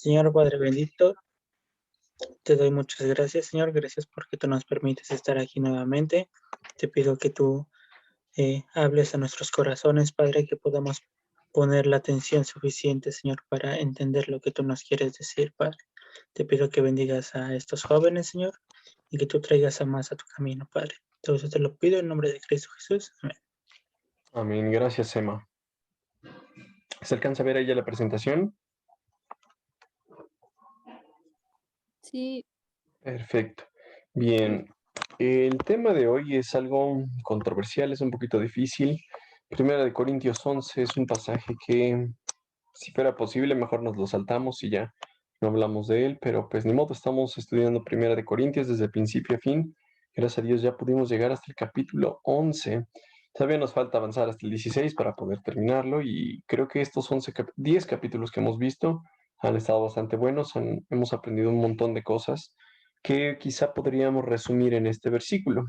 Señor Padre bendito, te doy muchas gracias, Señor. Gracias porque tú nos permites estar aquí nuevamente. Te pido que tú hables a nuestros corazones, Padre, que podamos poner la atención suficiente, Señor, para entender lo que tú nos quieres decir, Padre. Te pido que bendigas a estos jóvenes, Señor, y que tú traigas a más a tu camino, Padre. Todo eso te lo pido en nombre de Cristo Jesús. Amén. Amén. Gracias, Emma. ¿Se alcanza a ver ahí ya la presentación? Sí, Perfecto. Bien. El tema de hoy es algo controversial, es un poquito difícil. Primera de Corintios 11 es un pasaje que, si fuera posible, mejor nos lo saltamos y ya no hablamos de él, pero pues ni modo, estamos estudiando Primera de Corintios desde principio a fin. Gracias a Dios ya pudimos llegar hasta el capítulo 11. Todavía nos falta avanzar hasta el 16 para poder terminarlo y creo que estos 10 capítulos que hemos visto han estado bastante buenos, hemos aprendido un montón de cosas que quizá podríamos resumir en este versículo.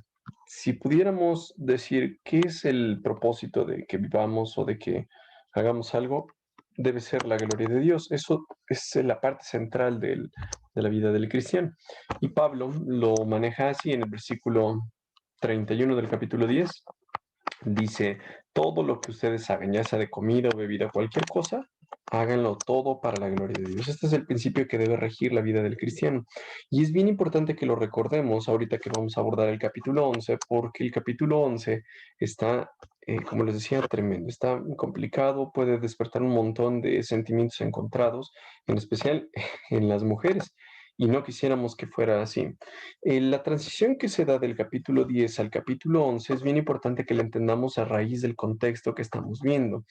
Si pudiéramos decir qué es el propósito de que vivamos o de que hagamos algo, debe ser la gloria de Dios. Eso es la parte central de la vida del cristiano. Y Pablo lo maneja así en el versículo 31 del capítulo 10. Dice, todo lo que ustedes hagan, ya sea de comida o bebida, cualquier cosa, háganlo todo para la gloria de Dios. Este es el principio que debe regir la vida del cristiano. Y es bien importante que lo recordemos ahorita que vamos a abordar el capítulo 11, porque el capítulo 11 está, como les decía, tremendo. Está complicado, puede despertar un montón de sentimientos encontrados, en especial en las mujeres. Y no quisiéramos que fuera así. La transición que se da del capítulo 10 al capítulo 11 es bien importante que la entendamos a raíz del contexto que estamos viendo.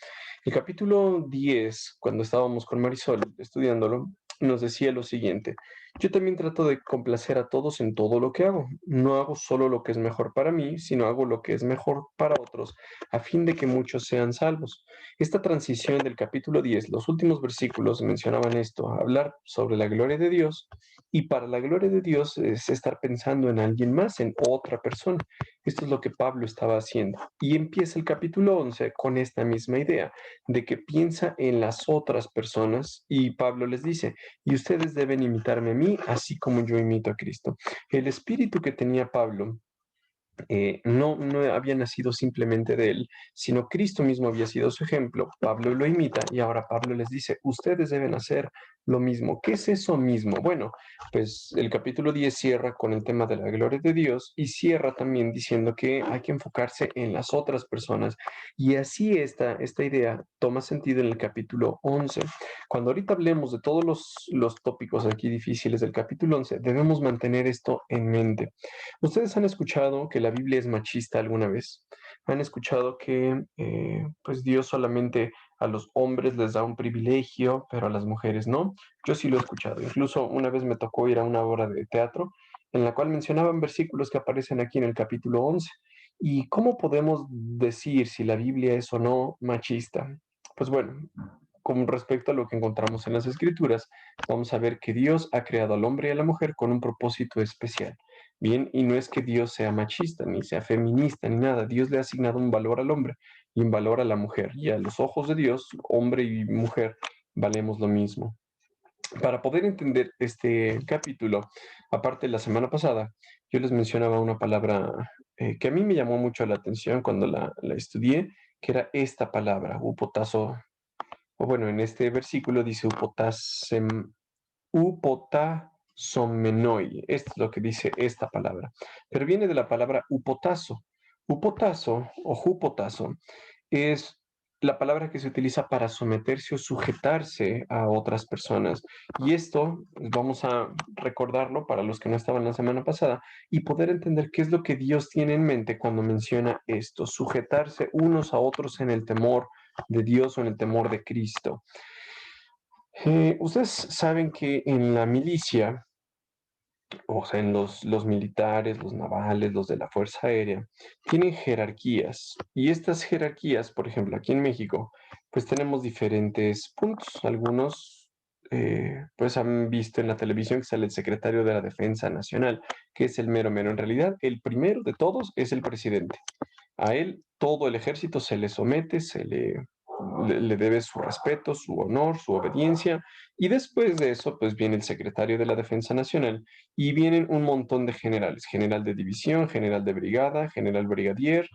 El capítulo 10, cuando estábamos con Marisol estudiándolo, nos decía lo siguiente: yo también trato de complacer a todos en todo lo que hago. No hago solo lo que es mejor para mí, sino hago lo que es mejor para otros, a fin de que muchos sean salvos. Esta transición del capítulo 10, los últimos versículos mencionaban esto, hablar sobre la gloria de Dios, y para la gloria de Dios es estar pensando en alguien más, en otra persona. Esto es lo que Pablo estaba haciendo. Y empieza el capítulo 11 con esta misma idea, de que piensa en las otras personas, y Pablo les dice, y ustedes deben imitarme a mí, así como yo imito a Cristo. El espíritu que tenía Pablo no había nacido simplemente de él, sino Cristo mismo había sido su ejemplo. Pablo lo imita y ahora Pablo les dice, ustedes deben hacer lo mismo. ¿Qué es eso mismo? Bueno, pues el capítulo 10 cierra con el tema de la gloria de Dios y cierra también diciendo que hay que enfocarse en las otras personas. Y así esta idea toma sentido en el capítulo 11. Cuando ahorita hablemos de todos los tópicos aquí difíciles del capítulo 11, debemos mantener esto en mente. ¿Ustedes han escuchado que la Biblia es machista alguna vez? ¿Han escuchado que pues Dios solamente a los hombres les da un privilegio, pero a las mujeres no? Yo sí lo he escuchado. Incluso una vez me tocó ir a una obra de teatro en la cual mencionaban versículos que aparecen aquí en el capítulo 11. ¿Y cómo podemos decir si la Biblia es o no machista? Pues bueno, con respecto a lo que encontramos en las Escrituras, vamos a ver que Dios ha creado al hombre y a la mujer con un propósito especial. Bien, y no es que Dios sea machista, ni sea feminista, ni nada. Dios le ha asignado un valor al hombre y un valor a la mujer. Y a los ojos de Dios, hombre y mujer valemos lo mismo. Para poder entender este capítulo, aparte de la semana pasada, yo les mencionaba una palabra que a mí me llamó mucho la atención cuando la estudié, que era esta palabra, upotazo. O bueno, en este versículo dice upotazomenoi. Esto es lo que dice esta palabra. Pero viene de la palabra upotazo. Upotazo o jupotazo es la palabra que se utiliza para someterse o sujetarse a otras personas. Y esto vamos a recordarlo para los que no estaban la semana pasada y poder entender qué es lo que Dios tiene en mente cuando menciona esto, sujetarse unos a otros en el temor de Dios o en el temor de Cristo. Ustedes saben que en la milicia, o sea, en los militares, los navales, los de la Fuerza Aérea, tienen jerarquías. Y estas jerarquías, por ejemplo, aquí en México, pues tenemos diferentes puntos. Algunos, pues han visto en la televisión que sale el secretario de la Defensa Nacional, que es el mero mero. En realidad, el primero de todos es el presidente. A él todo el ejército se le somete, le debe su respeto, su honor, su obediencia, y después de eso, pues viene el secretario de la Defensa Nacional, y vienen un montón de generales, general de división, general de brigada, general brigadier,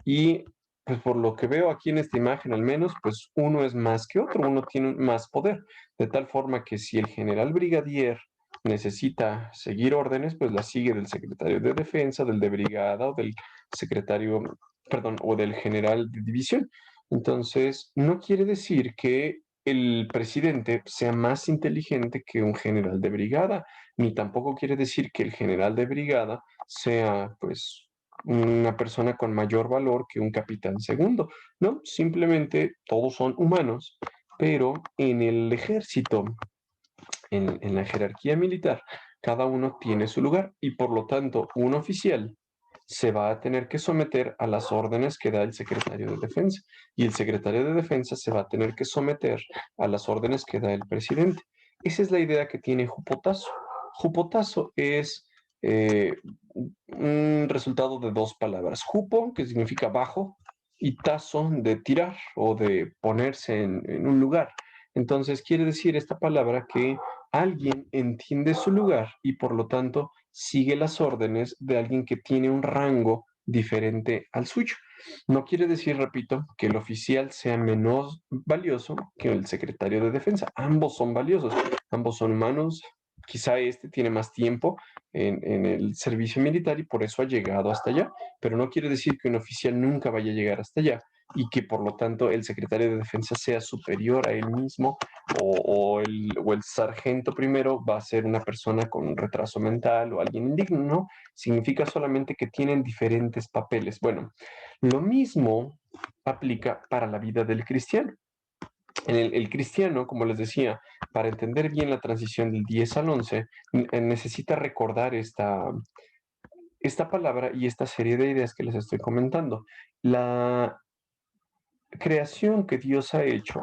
y pues por lo que veo aquí en esta imagen al menos, pues uno es más que otro, uno tiene más poder, de tal forma que si el general brigadier necesita seguir órdenes, pues la sigue del secretario de defensa, del de brigada o del secretario, perdón, o del general de división. Entonces, no quiere decir que el presidente sea más inteligente que un general de brigada, ni tampoco quiere decir que el general de brigada sea, pues, una persona con mayor valor que un capitán segundo, ¿no? Simplemente todos son humanos, pero en el ejército, en la jerarquía militar, cada uno tiene su lugar y por lo tanto un oficial se va a tener que someter a las órdenes que da el secretario de defensa y el secretario de defensa se va a tener que someter a las órdenes que da el presidente. Esa es la idea que tiene Jupotazo. Jupotazo es un resultado de dos palabras. Jupo, que significa bajo, y tazo, de tirar o de ponerse en un lugar. Entonces quiere decir esta palabra que alguien entiende su lugar y por lo tanto sigue las órdenes de alguien que tiene un rango diferente al suyo. No quiere decir, repito, que el oficial sea menos valioso que el secretario de defensa. Ambos son valiosos, ambos son humanos. Quizá este tiene más tiempo en el servicio militar y por eso ha llegado hasta allá, pero no quiere decir que un oficial nunca vaya a llegar hasta allá y que por lo tanto el secretario de defensa sea superior a él mismo o el sargento primero va a ser una persona con un retraso mental o alguien indigno, ¿no? Significa solamente que tienen diferentes papeles. Bueno, lo mismo aplica para la vida del cristiano. El cristiano, como les decía, para entender bien la transición del 10 al 11, necesita recordar esta palabra y esta serie de ideas que les estoy comentando. La creación que Dios ha hecho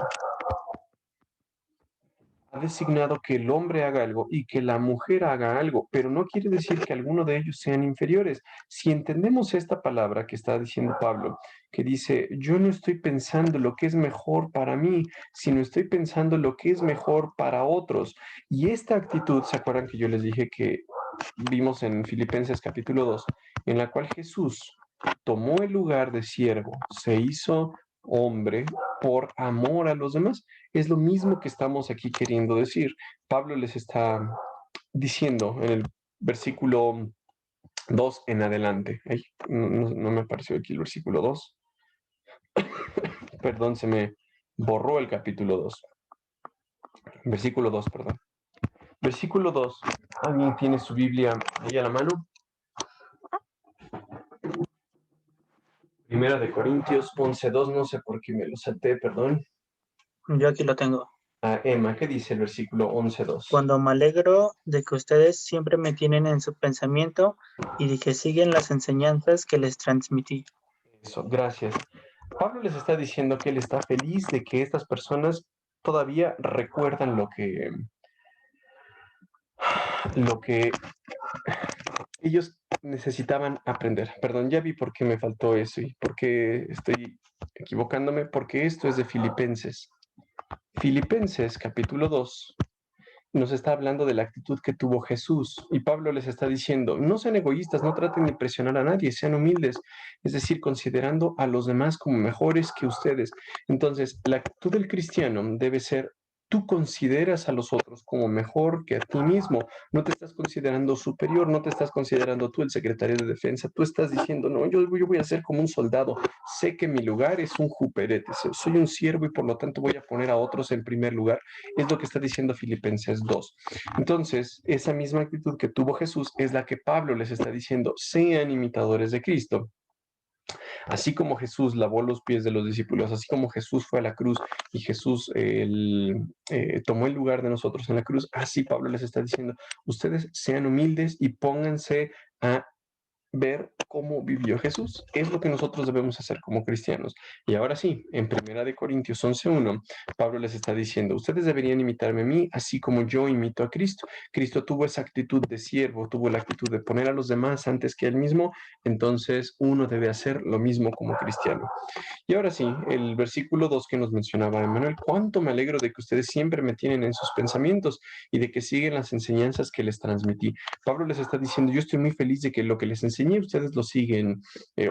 ha designado que el hombre haga algo y que la mujer haga algo, pero no quiere decir que alguno de ellos sean inferiores. Si entendemos esta palabra que está diciendo Pablo, que dice, yo no estoy pensando lo que es mejor para mí, sino estoy pensando lo que es mejor para otros. Y esta actitud, ¿se acuerdan que yo les dije que vimos en Filipenses capítulo 2, en la cual Jesús tomó el lugar de siervo, se hizo hombre por amor a los demás? Es lo mismo que estamos aquí queriendo decir. Pablo les está diciendo en el versículo 2 en adelante. Ay, no me apareció aquí el versículo 2. Perdón, se me borró el capítulo 2. Versículo 2, perdón. Versículo 2. ¿Alguien tiene su Biblia ahí a la mano? Primera de Corintios 11:2, no sé por qué me lo salté, perdón. Yo aquí lo tengo. Emma, ¿qué dice el versículo 11:2? Cuando me alegro de que ustedes siempre me tienen en su pensamiento y de que siguen las enseñanzas que les transmití. Eso, gracias. Pablo les está diciendo que él está feliz de que estas personas todavía recuerdan lo que ellos necesitaban aprender. Perdón, ya vi por qué me faltó eso y por qué estoy equivocándome, porque esto es de Filipenses. Filipenses capítulo 2 nos está hablando de la actitud que tuvo Jesús y Pablo les está diciendo, no sean egoístas, no traten de impresionar a nadie, sean humildes, es decir, considerando a los demás como mejores que ustedes. Entonces, la actitud del cristiano debe ser, tú consideras a los otros como mejor que a ti mismo, no te estás considerando superior, no te estás considerando tú el secretario de defensa, tú estás diciendo, no, yo voy a ser como un soldado, sé que mi lugar es un juperete, soy un siervo y por lo tanto voy a poner a otros en primer lugar. Es lo que está diciendo Filipenses 2. Entonces, esa misma actitud que tuvo Jesús es la que Pablo les está diciendo, sean imitadores de Cristo. Así como Jesús lavó los pies de los discípulos, así como Jesús fue a la cruz y Jesús tomó el lugar de nosotros en la cruz, así Pablo les está diciendo, ustedes sean humildes y pónganse a ver cómo vivió Jesús. Es lo que nosotros debemos hacer como cristianos. Y ahora sí, en 1 Corintios 11:1, Pablo les está diciendo, ustedes deberían imitarme a mí, así como yo imito a Cristo. Cristo tuvo esa actitud de siervo, tuvo la actitud de poner a los demás antes que él mismo, entonces uno debe hacer lo mismo como cristiano. Y ahora sí, el versículo 2 que nos mencionaba Emmanuel, cuánto me alegro de que ustedes siempre me tienen en sus pensamientos y de que siguen las enseñanzas que les transmití. Pablo les está diciendo, yo estoy muy feliz de que lo que les enseñé ustedes lo siguen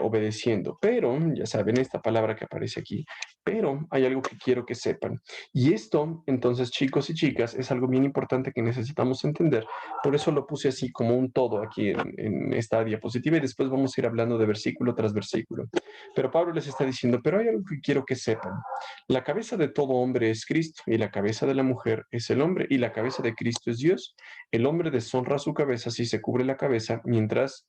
obedeciendo, pero, ya saben, esta palabra que aparece aquí, pero hay algo que quiero que sepan. Y esto, entonces, chicos y chicas, es algo bien importante que necesitamos entender. Por eso lo puse así como un todo aquí en esta diapositiva y después vamos a ir hablando de versículo tras versículo. Pero Pablo les está diciendo, pero hay algo que quiero que sepan. La cabeza de todo hombre es Cristo, y la cabeza de la mujer es el hombre, y la cabeza de Cristo es Dios. El hombre deshonra su cabeza si se cubre la cabeza, mientras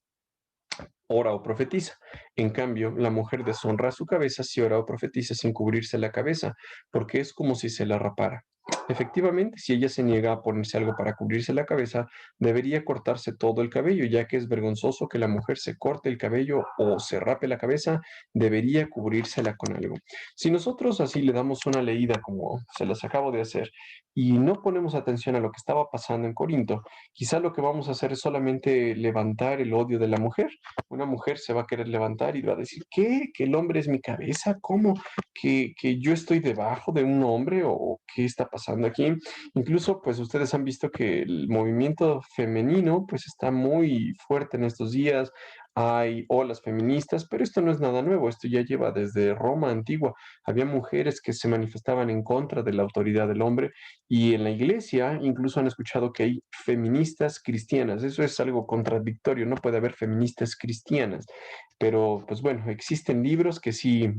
ora o profetiza. En cambio, la mujer deshonra su cabeza si ora o profetiza sin cubrirse la cabeza, porque es como si se la rapara. Efectivamente, si ella se niega a ponerse algo para cubrirse la cabeza, debería cortarse todo el cabello, ya que es vergonzoso que la mujer se corte el cabello o se rape la cabeza, debería cubrírsela con algo. Si nosotros así le damos una leída como se las acabo de hacer y no ponemos atención a lo que estaba pasando en Corinto, quizá lo que vamos a hacer es solamente levantar el odio de la mujer. Una mujer se va a querer levantar y va a decir, ¿qué? ¿Que el hombre es mi cabeza? ¿Cómo? ¿Que yo estoy debajo de un hombre? ¿O qué está pasando aquí? Incluso, pues ustedes han visto que el movimiento femenino, pues está muy fuerte en estos días. Hay olas feministas, pero esto no es nada nuevo, esto ya lleva desde Roma antigua. Había mujeres que se manifestaban en contra de la autoridad del hombre y en la iglesia incluso han escuchado que hay feministas cristianas. Eso es algo contradictorio, no puede haber feministas cristianas. Pero pues bueno, existen libros que sí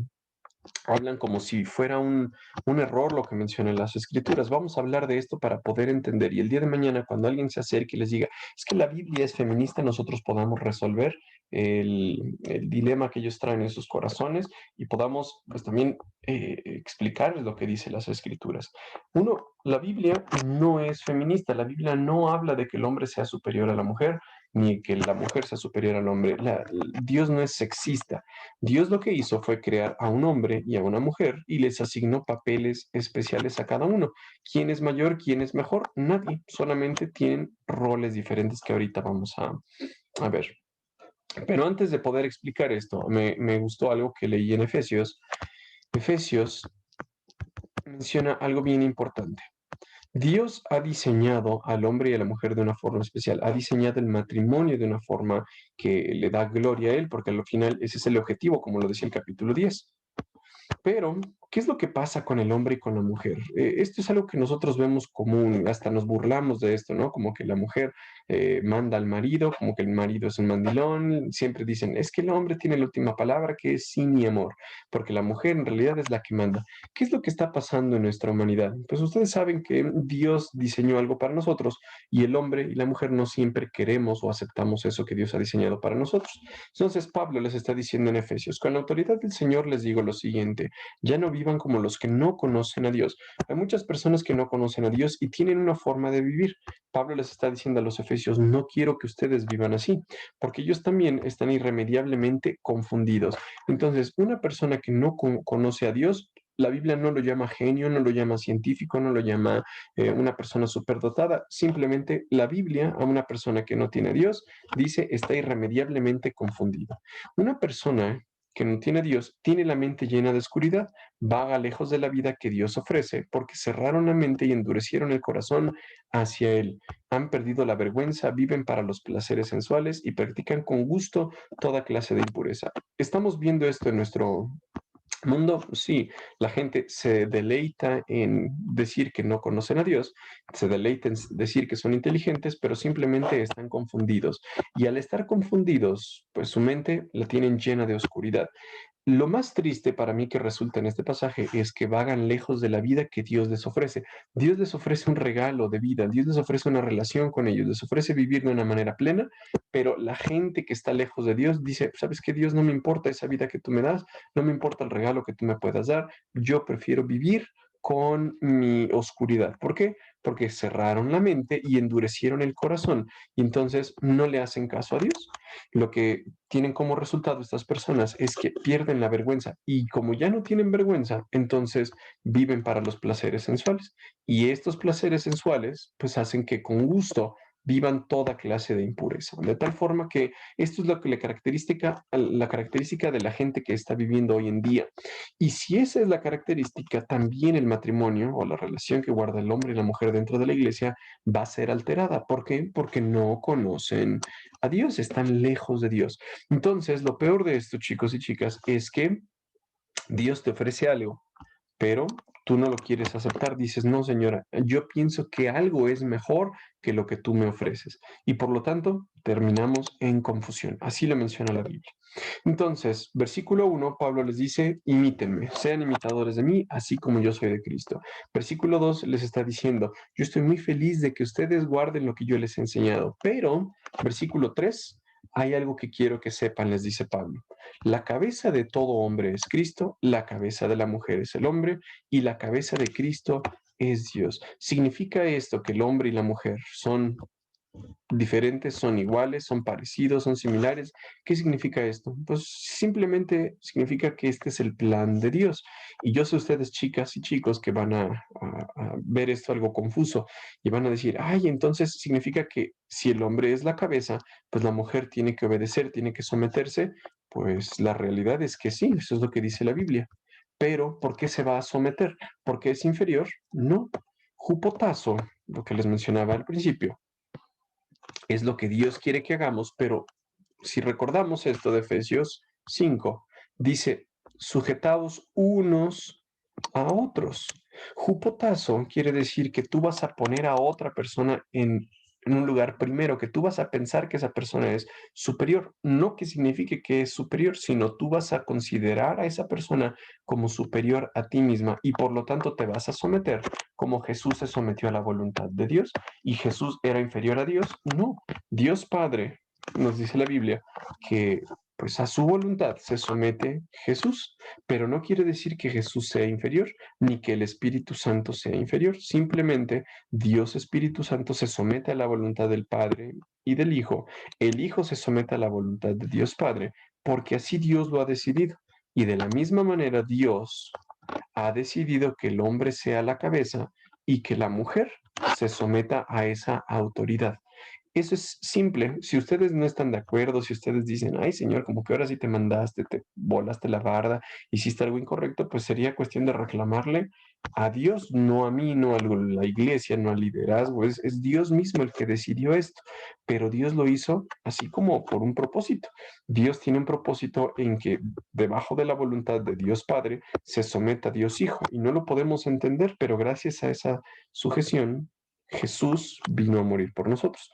hablan como si fuera un error lo que mencionan las escrituras. Vamos a hablar de esto para poder entender. Y el día de mañana, cuando alguien se acerque y les diga, es que la Biblia es feminista, nosotros podamos resolver el dilema que ellos traen en sus corazones y podamos pues también explicarles lo que dice las escrituras. Uno, la Biblia no es feminista, la Biblia no habla de que el hombre sea superior a la mujer, ni que la mujer sea superior al hombre. Dios no es sexista. Dios lo que hizo fue crear a un hombre y a una mujer y les asignó papeles especiales a cada uno. ¿Quién es mayor? ¿Quién es mejor? Nadie. Solamente tienen roles diferentes que ahorita vamos a ver. Pero antes de poder explicar esto, me gustó algo que leí en Efesios. Efesios menciona algo bien importante. Dios ha diseñado al hombre y a la mujer de una forma especial, ha diseñado el matrimonio de una forma que le da gloria a él, porque al final ese es el objetivo, como lo decía el capítulo 10. Pero, ¿qué es lo que pasa con el hombre y con la mujer? Esto es algo que nosotros vemos común, hasta nos burlamos de esto, ¿no? Como que la mujer manda al marido, como que el marido es un mandilón, siempre dicen, es que el hombre tiene la última palabra, que es sí ni amor, porque la mujer en realidad es la que manda. ¿Qué es lo que está pasando en nuestra humanidad? Pues ustedes saben que Dios diseñó algo para nosotros y el hombre y la mujer no siempre queremos o aceptamos eso que Dios ha diseñado para nosotros. Entonces Pablo les está diciendo en Efesios, con la autoridad del Señor les digo lo siguiente, ya no vivan como los que no conocen a Dios. Hay muchas personas que no conocen a Dios y tienen una forma de vivir. Pablo les está diciendo a los efesios, no quiero que ustedes vivan así, porque ellos también están irremediablemente confundidos. Entonces, una persona que no conoce a Dios, la Biblia no lo llama genio, no lo llama científico, no lo llama una persona superdotada. Simplemente la Biblia a una persona que no tiene a Dios dice está irremediablemente confundida. Una persona que no tiene a Dios tiene la mente llena de oscuridad, vaga lejos de la vida que Dios ofrece, porque cerraron la mente y endurecieron el corazón hacia Él. Han perdido la vergüenza, viven para los placeres sensuales y practican con gusto toda clase de impureza. Estamos viendo esto en nuestro mundo. Sí, la gente se deleita en decir que no conocen a Dios, se deleita en decir que son inteligentes, pero simplemente están confundidos. Y al estar confundidos, pues su mente la tienen llena de oscuridad. Lo más triste para mí que resulta en este pasaje es que vagan lejos de la vida que Dios les ofrece. Dios les ofrece un regalo de vida, Dios les ofrece una relación con ellos, les ofrece vivir de una manera plena, pero la gente que está lejos de Dios dice, ¿sabes qué? Dios, no me importa esa vida que tú me das, no me importa el regalo que tú me puedas dar, yo prefiero vivir con mi oscuridad. ¿Por qué? porque cerraron la mente y endurecieron el corazón y entonces no le hacen caso a Dios. Lo que tienen como resultado estas personas es que pierden la vergüenza y como ya no tienen vergüenza, entonces viven para los placeres sensuales. Y estos placeres sensuales pues hacen que con gusto vivan toda clase de impureza. De tal forma que esto es lo que la característica de la gente que está viviendo hoy en día. Y si esa es la característica, también el matrimonio o la relación que guarda el hombre y la mujer dentro de la iglesia va a ser alterada. ¿Por qué? Porque no conocen a Dios, están lejos de Dios. Entonces, lo peor de esto, chicos y chicas, es que Dios te ofrece algo, pero tú no lo quieres aceptar. Dices, no, señora, yo pienso que algo es mejor que lo que tú me ofreces. Y por lo tanto, terminamos en confusión. Así lo menciona la Biblia. Entonces, versículo 1, Pablo les dice, imítenme, sean imitadores de mí, así como yo soy de Cristo. Versículo 2 les está diciendo, yo estoy muy feliz de que ustedes guarden lo que yo les he enseñado. Pero, versículo 3, hay algo que quiero que sepan, les dice Pablo. La cabeza de todo hombre es Cristo, la cabeza de la mujer es el hombre y la cabeza de Cristo es Dios. ¿Significa esto que el hombre y la mujer son diferentes, son iguales, son parecidos, son similares? ¿Qué significa esto? Pues simplemente significa que este es el plan de Dios. Y yo sé ustedes, chicas y chicos, que van a ver esto algo confuso y van a decir, ay, entonces significa que si el hombre es la cabeza, pues la mujer tiene que obedecer, tiene que someterse. Pues la realidad es que sí, eso es lo que dice la Biblia. Pero, ¿por qué se va a someter? ¿Porque es inferior? No. Jupotazo, lo que les mencionaba al principio, es lo que Dios quiere que hagamos, pero si recordamos esto de Efesios 5, dice, sujetaos unos a otros. Jupotazo quiere decir que tú vas a poner a otra persona en un lugar primero, que tú vas a pensar que esa persona es superior. No que signifique que es superior, sino tú vas a considerar a esa persona como superior a ti misma y por lo tanto te vas a someter como Jesús se sometió a la voluntad de Dios. ¿Y Jesús era inferior a Dios? No. Dios Padre, nos dice la Biblia, que pues a su voluntad se somete Jesús, pero no quiere decir que Jesús sea inferior, ni que el Espíritu Santo sea inferior. Simplemente Dios Espíritu Santo se somete a la voluntad del Padre y del Hijo. El Hijo se somete a la voluntad de Dios Padre, porque así Dios lo ha decidido. Y de la misma manera Dios ha decidido que el hombre sea la cabeza y que la mujer se someta a esa autoridad. Eso es simple. Si ustedes no están de acuerdo, si ustedes dicen, ay señor, como que ahora sí te mandaste, te volaste la barda, hiciste algo incorrecto, pues sería cuestión de reclamarle a Dios, no a mí, no a la iglesia, no al liderazgo. Es Dios mismo el que decidió esto, pero Dios lo hizo así como por un propósito. Dios tiene un propósito en que debajo de la voluntad de Dios Padre se someta a Dios Hijo y no lo podemos entender, pero gracias a esa sujeción, Jesús vino a morir por nosotros.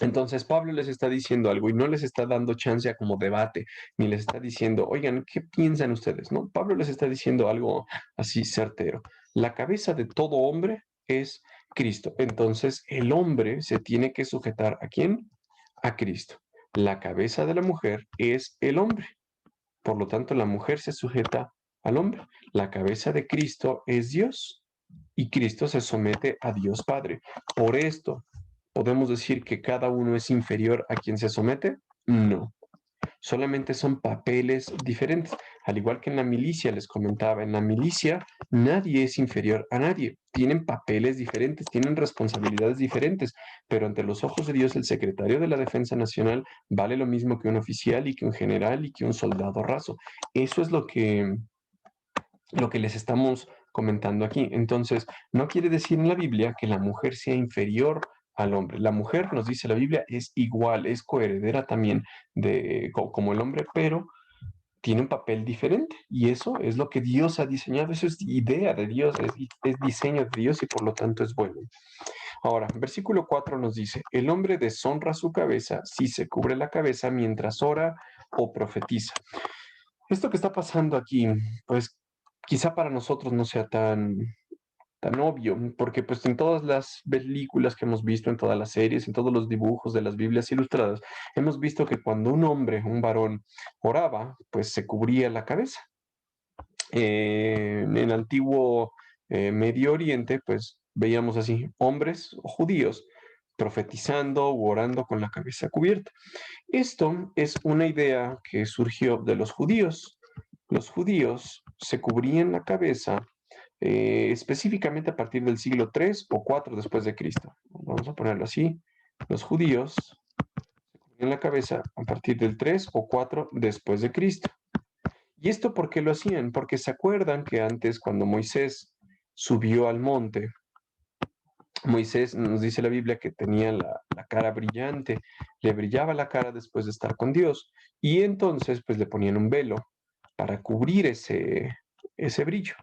Entonces Pablo les está diciendo algo y no les está dando chance a como debate, ni les está diciendo, oigan, ¿qué piensan ustedes? No, Pablo les está diciendo algo así certero. La cabeza de todo hombre es Cristo. Entonces el hombre se tiene que sujetar ¿a quién? A Cristo. La cabeza de la mujer es el hombre. Por lo tanto, la mujer se sujeta al hombre. La cabeza de Cristo es Dios y Cristo se somete a Dios Padre. Por esto, ¿podemos decir que cada uno es inferior a quien se somete? No. Solamente son papeles diferentes. Al igual que en la milicia, les comentaba, en la milicia nadie es inferior a nadie. Tienen papeles diferentes, tienen responsabilidades diferentes, pero ante los ojos de Dios el secretario de la Defensa Nacional vale lo mismo que un oficial y que un general y que un soldado raso. Eso es lo que les estamos comentando aquí. Entonces, no quiere decir en la Biblia que la mujer sea inferior al hombre. La mujer, nos dice la Biblia, es igual, es coheredera también como el hombre, pero tiene un papel diferente. Y eso es lo que Dios ha diseñado, eso es idea de Dios, es diseño de Dios y por lo tanto es bueno. Ahora, versículo 4 nos dice, el hombre deshonra su cabeza si se cubre la cabeza mientras ora o profetiza. Esto que está pasando aquí, pues quizá para nosotros no sea tan obvio, porque pues en todas las películas que hemos visto, en todas las series, en todos los dibujos de las Biblias ilustradas, hemos visto que cuando un hombre, un varón, oraba, pues se cubría la cabeza. En el antiguo Medio Oriente, pues veíamos así, hombres o judíos profetizando u orando con la cabeza cubierta. Esto es una idea que surgió de los judíos. Los judíos se cubrían la cabeza específicamente a partir del siglo 3 o 4 después de Cristo. Vamos a ponerlo así. Los judíos se cubrían la cabeza a partir del 3 o 4 después de Cristo. ¿Y esto por qué lo hacían? Porque se acuerdan que antes, cuando Moisés subió al monte, Moisés nos dice la Biblia que tenía la cara brillante, le brillaba la cara después de estar con Dios, y entonces pues le ponían un velo para cubrir ese brillo.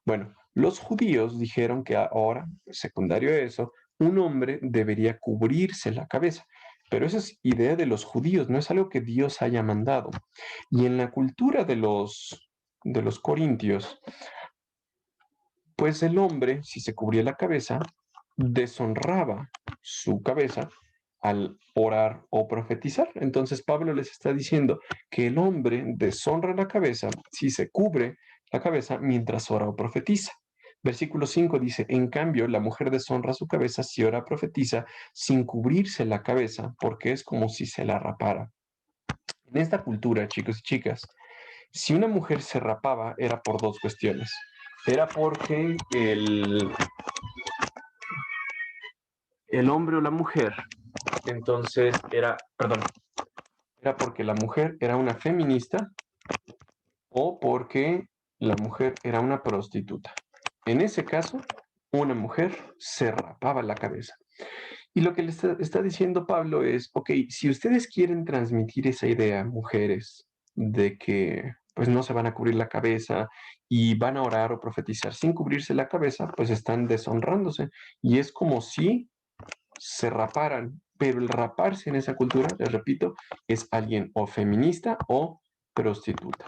Bueno, los judíos dijeron que ahora, secundario a eso, un hombre debería cubrirse la cabeza. Pero esa es idea de los judíos, no es algo que Dios haya mandado. Y en la cultura de los corintios, pues el hombre, si se cubría la cabeza, deshonraba su cabeza al orar o profetizar. Entonces Pablo les está diciendo que el hombre deshonra la cabeza si se cubre la cabeza mientras ora o profetiza. Versículo 5 dice, en cambio, la mujer deshonra su cabeza si ora o profetiza sin cubrirse la cabeza, porque es como si se la rapara. En esta cultura, chicos y chicas, si una mujer se rapaba era por dos cuestiones. Era porque el hombre o la mujer, entonces era porque la mujer era una feminista o porque la mujer era una prostituta. En ese caso, una mujer se rapaba la cabeza. Y lo que le está diciendo Pablo es, ok, si ustedes quieren transmitir esa idea, mujeres, de que pues no se van a cubrir la cabeza y van a orar o profetizar sin cubrirse la cabeza, pues están deshonrándose. Y es como si se raparan, pero el raparse en esa cultura, les repito, es alguien o feminista o prostituta.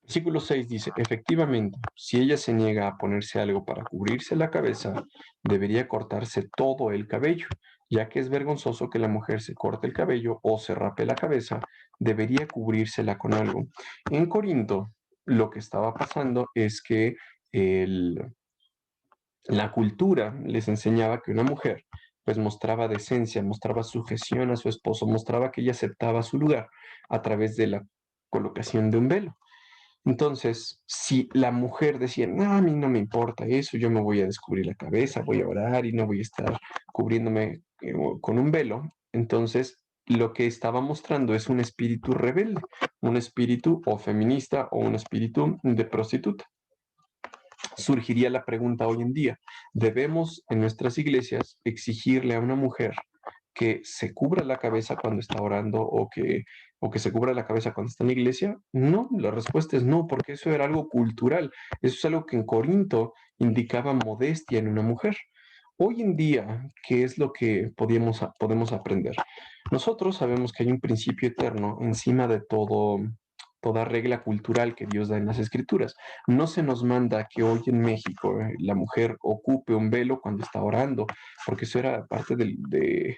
Versículo 6 dice, efectivamente, si ella se niega a ponerse algo para cubrirse la cabeza, debería cortarse todo el cabello, ya que es vergonzoso que la mujer se corte el cabello o se rape la cabeza, debería cubrírsela con algo. En Corinto, lo que estaba pasando es que la cultura les enseñaba que una mujer pues mostraba decencia, mostraba sujeción a su esposo, mostraba que ella aceptaba su lugar a través de la colocación de un velo. Entonces, si la mujer decía, no, a mí no me importa eso, yo me voy a descubrir la cabeza, voy a orar y no voy a estar cubriéndome con un velo, entonces lo que estaba mostrando es un espíritu rebelde, un espíritu o feminista o un espíritu de prostituta. Surgiría la pregunta hoy en día, ¿debemos en nuestras iglesias exigirle a una mujer que se cubra la cabeza cuando está orando o que se cubra la cabeza cuando está en la iglesia? No, la respuesta es no, porque eso era algo cultural. Eso es algo que en Corinto indicaba modestia en una mujer. Hoy en día, ¿qué es lo que podemos aprender? Nosotros sabemos que hay un principio eterno encima de toda regla cultural que Dios da en las Escrituras. No se nos manda que hoy en México la mujer ocupe un velo cuando está orando, porque eso era parte de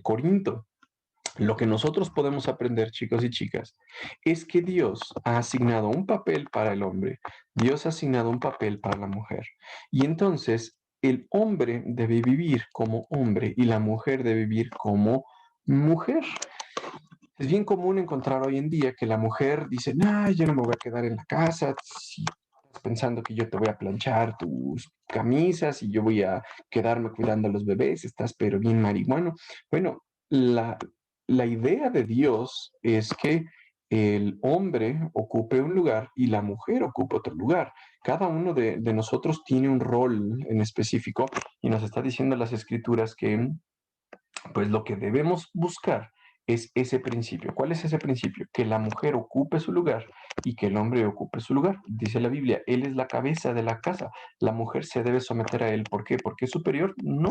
Corinto. Lo que nosotros podemos aprender, chicos y chicas, es que Dios ha asignado un papel para el hombre, Dios ha asignado un papel para la mujer. Y entonces el hombre debe vivir como hombre y la mujer debe vivir como mujer. Es bien común encontrar hoy en día que la mujer dice, no, yo no me voy a quedar en la casa, si estás pensando que yo te voy a planchar tus camisas y yo voy a quedarme cuidando a los bebés, estás pero bien marihuano. Bueno, la idea de Dios es que el hombre ocupe un lugar y la mujer ocupe otro lugar. Cada uno de nosotros tiene un rol en específico y nos está diciendo las escrituras que pues lo que debemos buscar es ese principio. ¿Cuál es ese principio? Que la mujer ocupe su lugar y que el hombre ocupe su lugar. Dice la Biblia, él es la cabeza de la casa. La mujer se debe someter a él. ¿Por qué? ¿Porque es superior? No,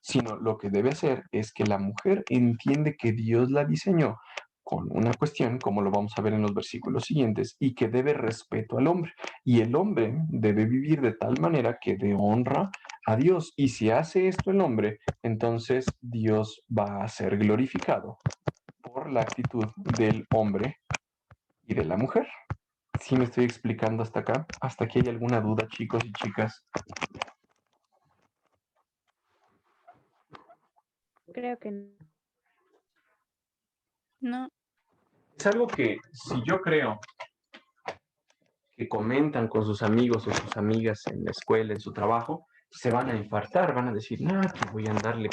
sino lo que debe hacer es que la mujer entiende que Dios la diseñó con una cuestión, como lo vamos a ver en los versículos siguientes, y que debe respeto al hombre. Y el hombre debe vivir de tal manera que dé honra a Dios. Y si hace esto el hombre, entonces Dios va a ser glorificado por la actitud del hombre y de la mujer. ¿Sí me estoy explicando hasta acá? ¿Hasta aquí hay alguna duda, chicos y chicas? Creo que no. No, Es algo que si yo creo que comentan con sus amigos o sus amigas en la escuela, en su trabajo, se van a infartar, van a decir, no, que voy a andarle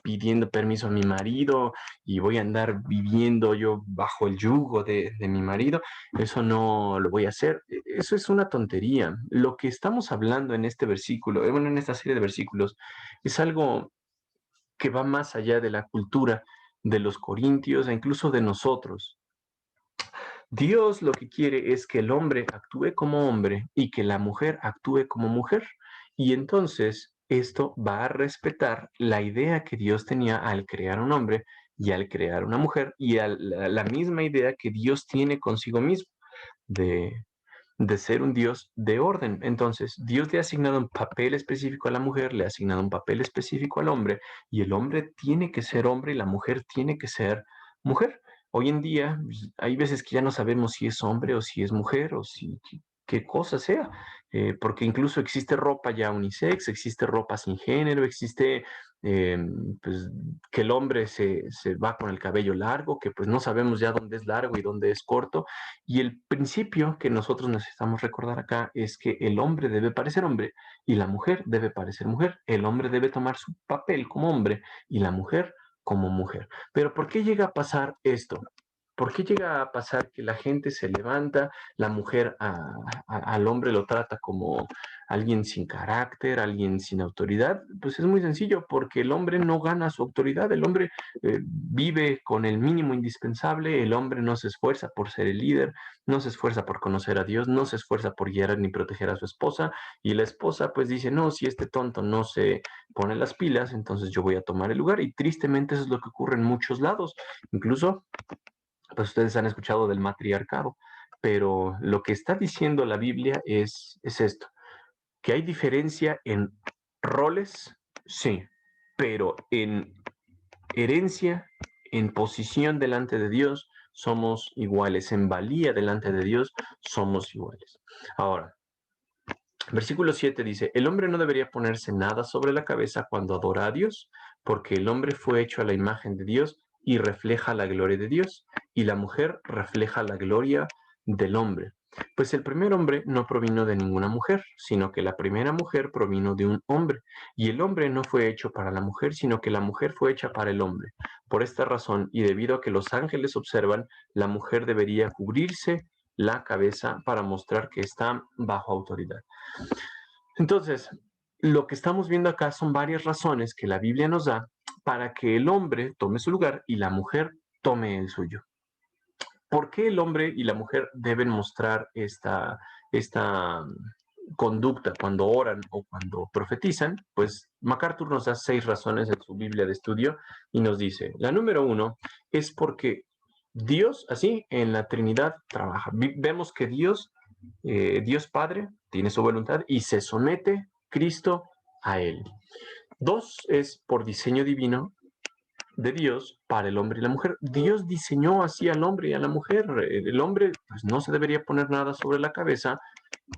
pidiendo permiso a mi marido y voy a andar viviendo yo bajo el yugo de mi marido, eso no lo voy a hacer. Eso es una tontería. Lo que estamos hablando en este versículo, bueno, en esta serie de versículos, es algo que va más allá de la cultura de los corintios e incluso de nosotros. Dios lo que quiere es que el hombre actúe como hombre y que la mujer actúe como mujer. Y entonces esto va a respetar la idea que Dios tenía al crear un hombre y al crear una mujer y la misma idea que Dios tiene consigo mismo de, de ser un Dios de orden. Entonces, Dios le ha asignado un papel específico a la mujer, le ha asignado un papel específico al hombre, y el hombre tiene que ser hombre y la mujer tiene que ser mujer. Hoy en día hay veces que ya no sabemos si es hombre o si es mujer o si qué cosa sea, porque incluso existe ropa ya unisex, existe ropa sin género, existe eh, pues, que el hombre se va con el cabello largo, que pues no sabemos ya dónde es largo y dónde es corto. Y el principio que nosotros necesitamos recordar acá es que el hombre debe parecer hombre y la mujer debe parecer mujer. El hombre debe tomar su papel como hombre y la mujer como mujer. Pero ¿por qué llega a pasar esto? ¿Por qué llega a pasar que la gente se levanta, la mujer al hombre lo trata como alguien sin carácter, alguien sin autoridad? Pues es muy sencillo, porque el hombre no gana su autoridad, el hombre vive con el mínimo indispensable, el hombre no se esfuerza por ser el líder, no se esfuerza por conocer a Dios, no se esfuerza por guiar ni proteger a su esposa, y la esposa pues dice, no, si este tonto no se pone las pilas, entonces yo voy a tomar el lugar, y tristemente eso es lo que ocurre en muchos lados. Incluso pues ustedes han escuchado del matriarcado, pero lo que está diciendo la Biblia es esto, que hay diferencia en roles, sí, pero en herencia, en posición delante de Dios, somos iguales, en valía delante de Dios, somos iguales. Ahora, versículo 7 dice, el hombre no debería ponerse nada sobre la cabeza cuando adora a Dios, porque el hombre fue hecho a la imagen de Dios y refleja la gloria de Dios, y la mujer refleja la gloria del hombre. Pues el primer hombre no provino de ninguna mujer, sino que la primera mujer provino de un hombre, y el hombre no fue hecho para la mujer, sino que la mujer fue hecha para el hombre. Por esta razón, y debido a que los ángeles observan, la mujer debería cubrirse la cabeza para mostrar que está bajo autoridad. Entonces, lo que estamos viendo acá son varias razones que la Biblia nos da para que el hombre tome su lugar y la mujer tome el suyo. ¿Por qué el hombre y la mujer deben mostrar esta conducta cuando oran o cuando profetizan? Pues MacArthur nos da 6 razones en su Biblia de estudio y nos dice, la número 1 es porque Dios, así, en la Trinidad trabaja. Vemos que Dios Padre tiene su voluntad y se somete Cristo a él. 2 es por diseño divino de Dios para el hombre y la mujer. Dios diseñó así al hombre y a la mujer. El hombre pues, no se debería poner nada sobre la cabeza.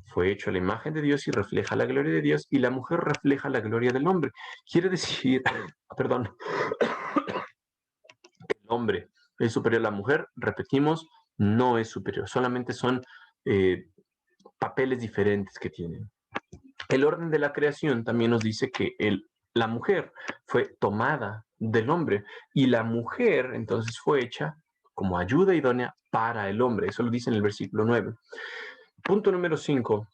Fue hecho a la imagen de Dios y refleja la gloria de Dios, y la mujer refleja la gloria del hombre. Quiere decir, perdón, que el hombre es superior a la mujer. Repetimos, no es superior. Solamente son papeles diferentes que tienen. El orden de la creación también nos dice que la mujer fue tomada del hombre y la mujer entonces fue hecha como ayuda idónea para el hombre. Eso lo dice en el versículo 9. Punto número 5.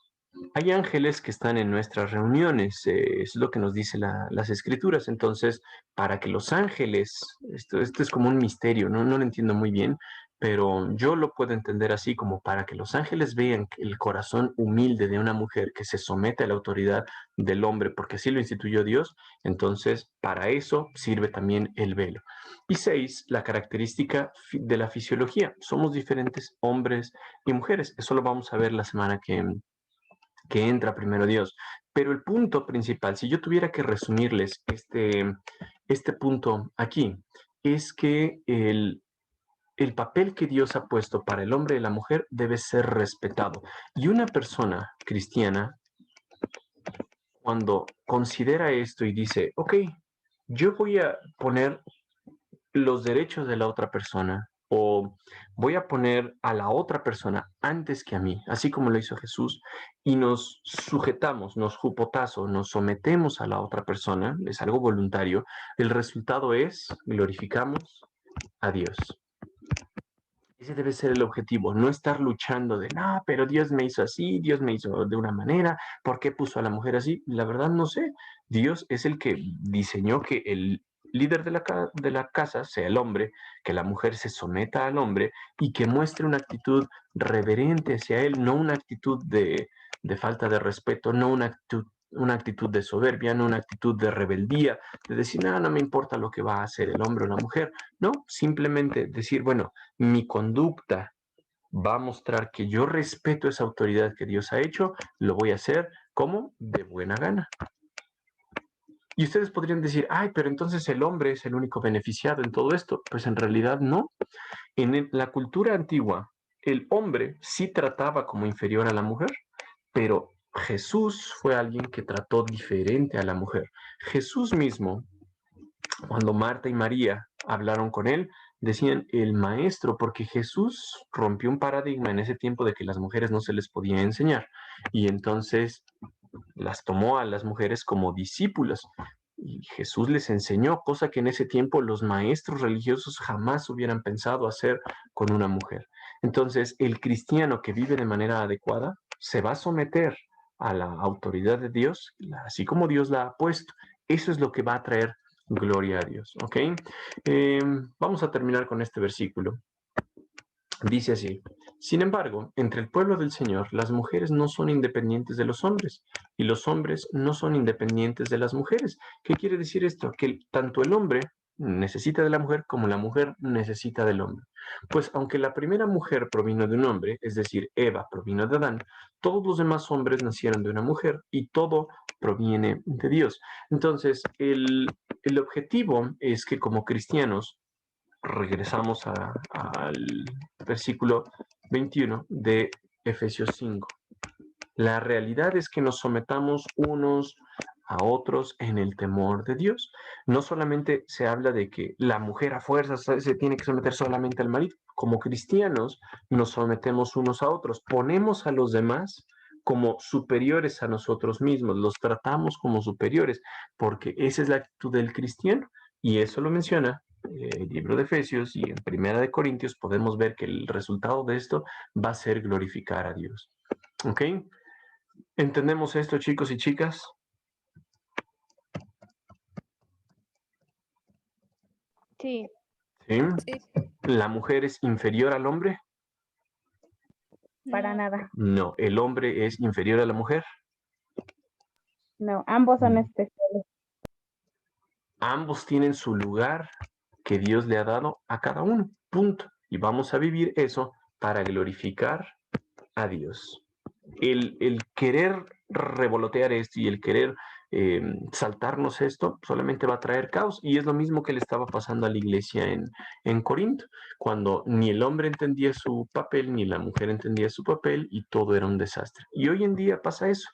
Hay ángeles que están en nuestras reuniones, es lo que nos dice las escrituras. Entonces, para que los ángeles, esto es como un misterio, no lo entiendo muy bien, pero yo lo puedo entender así, como para que los ángeles vean el corazón humilde de una mujer que se somete a la autoridad del hombre, porque así lo instituyó Dios. Entonces, para eso sirve también el velo. Y 6, la característica de la fisiología. Somos diferentes hombres y mujeres. Eso lo vamos a ver la semana que entra primero Dios. Pero el punto principal, si yo tuviera que resumirles este punto aquí, es que el papel que Dios ha puesto para el hombre y la mujer debe ser respetado. Y una persona cristiana, cuando considera esto y dice, ok, yo voy a poner los derechos de la otra persona o voy a poner a la otra persona antes que a mí, así como lo hizo Jesús, y nos sujetamos, nos jupotazo, nos sometemos a la otra persona, es algo voluntario, el resultado es glorificamos a Dios. Ese debe ser el objetivo, no estar luchando de, no, pero Dios me hizo así, Dios me hizo de una manera, ¿por qué puso a la mujer así? La verdad no sé. Dios es el que diseñó que el líder de la casa sea el hombre, que la mujer se someta al hombre y que muestre una actitud reverente hacia él, no una actitud de falta de respeto, no una actitud de soberbia, no una actitud de rebeldía, de decir, no, no me importa lo que va a hacer el hombre o la mujer. No, simplemente decir, bueno, mi conducta va a mostrar que yo respeto esa autoridad que Dios ha hecho, lo voy a hacer como de buena gana. Y ustedes podrían decir, ay, pero entonces el hombre es el único beneficiado en todo esto. Pues en realidad no. En la cultura antigua, el hombre sí trataba como inferior a la mujer, pero Jesús fue alguien que trató diferente a la mujer. Jesús mismo, cuando Marta y María hablaron con él, decían el maestro, porque Jesús rompió un paradigma en ese tiempo de que las mujeres no se les podía enseñar. Y entonces las tomó a las mujeres como discípulos. Y Jesús les enseñó, cosa que en ese tiempo los maestros religiosos jamás hubieran pensado hacer con una mujer. Entonces, el cristiano que vive de manera adecuada se va a someter a la autoridad de Dios, así como Dios la ha puesto. Eso es lo que va a traer gloria a Dios, ¿ok? Vamos a terminar con este versículo. Dice así, sin embargo, entre el pueblo del Señor, las mujeres no son independientes de los hombres y los hombres no son independientes de las mujeres. ¿Qué quiere decir esto? Que tanto el hombre necesita de la mujer como la mujer necesita del hombre. Pues aunque la primera mujer provino de un hombre, es decir, Eva provino de Adán, todos los demás hombres nacieron de una mujer y todo proviene de Dios. Entonces, el objetivo es que como cristianos regresamos al versículo 21 de Efesios 5. La realidad es que nos sometamos unos a otros en el temor de Dios. No solamente se habla de que la mujer a fuerzas se tiene que someter solamente al marido. Como cristianos nos sometemos unos a otros. Ponemos a los demás como superiores a nosotros mismos. Los tratamos como superiores porque esa es la actitud del cristiano. Y eso lo menciona el libro de Efesios y en Primera de Corintios podemos ver que el resultado de esto va a ser glorificar a Dios. ¿Ok? ¿Entendemos esto, chicos y chicas? Sí. ¿Sí? Sí. ¿La mujer es inferior al hombre? Para No. nada. No. ¿El hombre es inferior a la mujer? No, ambos son especiales. Ambos tienen su lugar que Dios le ha dado a cada uno. Punto. Y vamos a vivir eso para glorificar a Dios. El querer revolotear esto y el querer saltarnos esto solamente va a traer caos. Y es lo mismo que le estaba pasando a la iglesia en Corinto, cuando ni el hombre entendía su papel, ni la mujer entendía su papel y todo era un desastre. Y hoy en día pasa eso.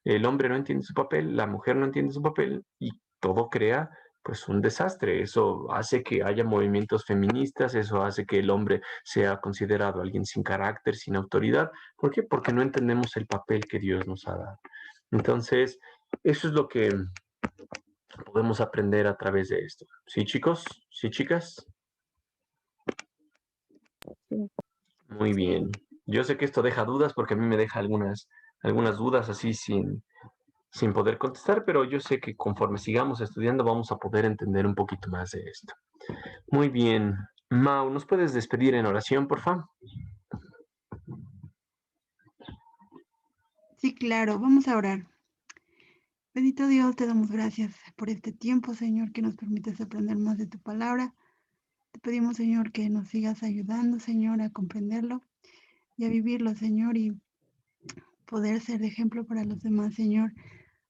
El hombre no entiende su papel, la mujer no entiende su papel y todo crea pues un desastre. Eso hace que haya movimientos feministas, eso hace que el hombre sea considerado alguien sin carácter, sin autoridad. ¿Por qué? Porque no entendemos el papel que Dios nos ha dado. Entonces, eso es lo que podemos aprender a través de esto. ¿Sí, chicos? ¿Sí, chicas? Sí. Muy bien. Yo sé que esto deja dudas porque a mí me deja algunas dudas así sin poder contestar, pero yo sé que conforme sigamos estudiando vamos a poder entender un poquito más de esto. Muy bien. Mau, ¿nos puedes despedir en oración, por favor? Sí, claro, vamos a orar. Bendito Dios, te damos gracias por este tiempo, Señor, que nos permites aprender más de tu palabra. Te pedimos, Señor, que nos sigas ayudando, Señor, a comprenderlo y a vivirlo, Señor, y poder ser de ejemplo para los demás, Señor.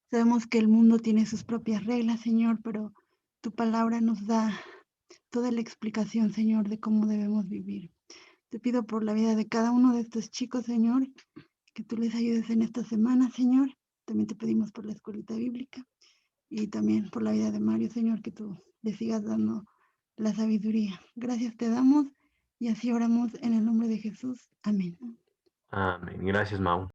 Sabemos que el mundo tiene sus propias reglas, Señor, pero tu palabra nos da toda la explicación, Señor, de cómo debemos vivir. Te pido por la vida de cada uno de estos chicos, Señor, que tú les ayudes en esta semana, Señor. También te pedimos por la escuelita bíblica y también por la vida de Mario, Señor, que tú le sigas dando la sabiduría. Gracias te damos y así oramos en el nombre de Jesús. Amén. Amén. Gracias, Mau.